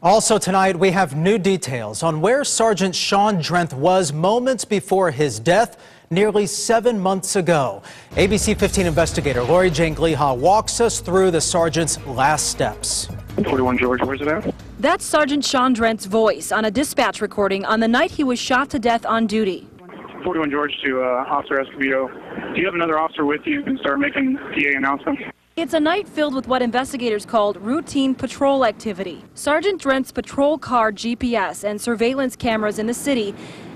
Also tonight, we have new details on where Sergeant Sgt Trents was moments before his death nearly 7 months ago. ABC15 investigator Lori Jane Gliha walks us through the sergeant's last steps. 41 George, where's it at? That's Sergeant Sgt Trents' voice on a dispatch recording on the night he was shot to death on duty. 41 George to Officer Escobedo. Do you have another officer with you and start making PA announcements? It's a night filled with what investigators called routine patrol activity. Sergeant Trents' patrol car GPS and surveillance cameras in the city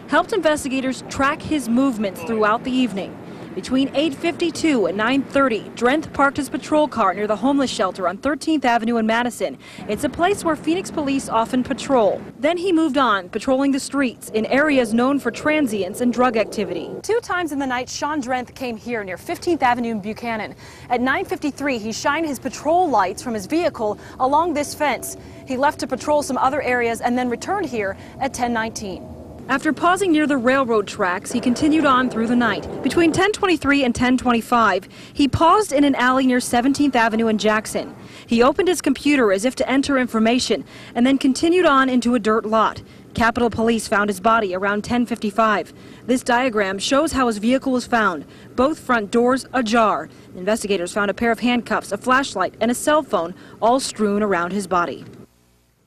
helped investigators track his movements throughout the evening. Between 8:52 and 9:30, Trents parked his patrol car near the homeless shelter on 13th Avenue in Madison. It's a place where Phoenix police often patrol. Then he moved on, patrolling the streets in areas known for transients and drug activity. 2 times in the night, Sgt Trents came here near 15th Avenue in Buchanan. At 9:53, he shined his patrol lights from his vehicle along this fence. He left to patrol some other areas and then returned here at 10:19. After pausing near the railroad tracks, he continued on through the night. Between 10:23 and 10:25, he paused in an alley near 17th Avenue in Jackson. He opened his computer as if to enter information and then continued on into a dirt lot. Capitol Police found his body around 10:55. This diagram shows how his vehicle was found, both front doors ajar. Investigators found a pair of handcuffs, a flashlight, and a cell phone all strewn around his body.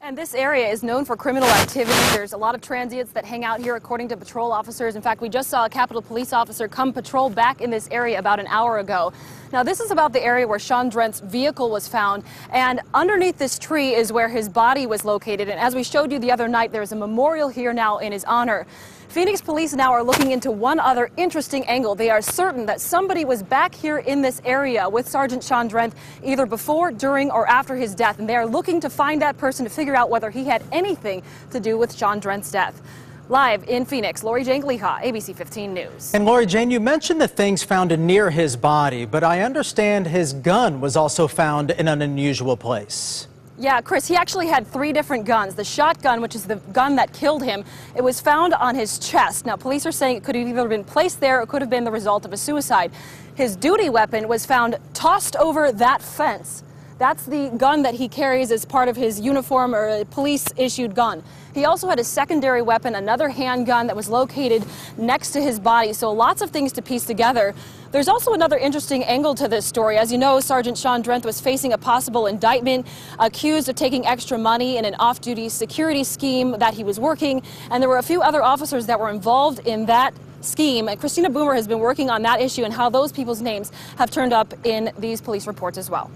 And this area is known for criminal activity. There's a lot of transients that hang out here, according to patrol officers. In fact, we just saw a Capitol Police officer come patrol back in this area about an hour ago. Now, this is about the area where Sgt Trents' vehicle was found, and underneath this tree is where his body was located. And as we showed you the other night, there's a memorial here now in his honor. Phoenix police now are looking into one other interesting angle. They are certain that somebody was back here in this area with Sergeant Sgt Trents either before, during, or after his death. And they are looking to find that person to figure out whether he had anything to do with Sgt Trents' death. Live in Phoenix, Lori Jane Gliha, ABC15 News. And Lori Jane, you mentioned the things found near his body, but I understand his gun was also found in an unusual place. Yeah, Chris, he actually had 3 different guns. The shotgun, which is the gun that killed him, it was found on his chest. Now, police are saying it could have either been placed there or it could have been the result of a suicide. His duty weapon was found tossed over that fence. That's the gun that he carries as part of his uniform, or a police-issued gun. He also had a secondary weapon, another handgun that was located next to his body. So lots of things to piece together. There's also another interesting angle to this story. As you know, Sergeant Sgt Trents was facing a possible indictment, accused of taking extra money in an off-duty security scheme that he was working. And there were a few other officers that were involved in that scheme. And Christina Boomer has been working on that issue and how those people's names have turned up in these police reports as well.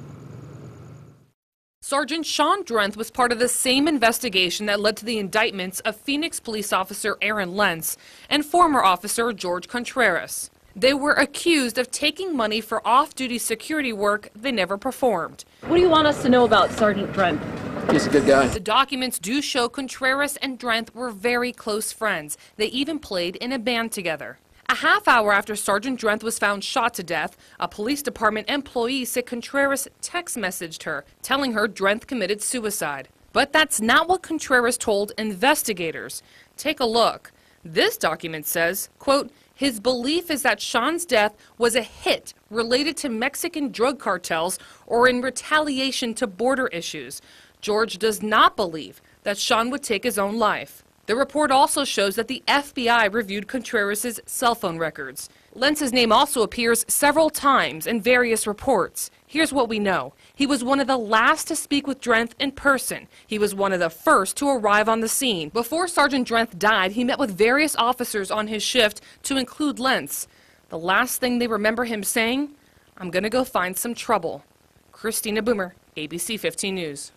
Sergeant Sgt Trents was part of the same investigation that led to the indictments of Phoenix police officer Aaron Lentz and former officer George Contreras. They were accused of taking money for off-duty security work they never performed. What do you want us to know about Sergeant Trents? He's a good guy. The documents do show Contreras and Trents were very close friends. They even played in a band together. A half hour after Sergeant Trents was found shot to death, a police department employee said Contreras text messaged her, telling her Trents committed suicide. But that's not what Contreras told investigators. Take a look. This document says, quote, his belief is that Sean's death was a hit related to Mexican drug cartels or in retaliation to border issues. George does not believe that Sean would take his own life. The report also shows that the FBI reviewed Contreras' cell phone records. Lentz's name also appears several times in various reports. Here's what we know. He was one of the last to speak with Trents in person. He was one of the first to arrive on the scene. Before Sergeant Trents died, he met with various officers on his shift, to include Lentz. The last thing they remember him saying, I'm gonna go find some trouble. Christina Boomer, ABC15 News.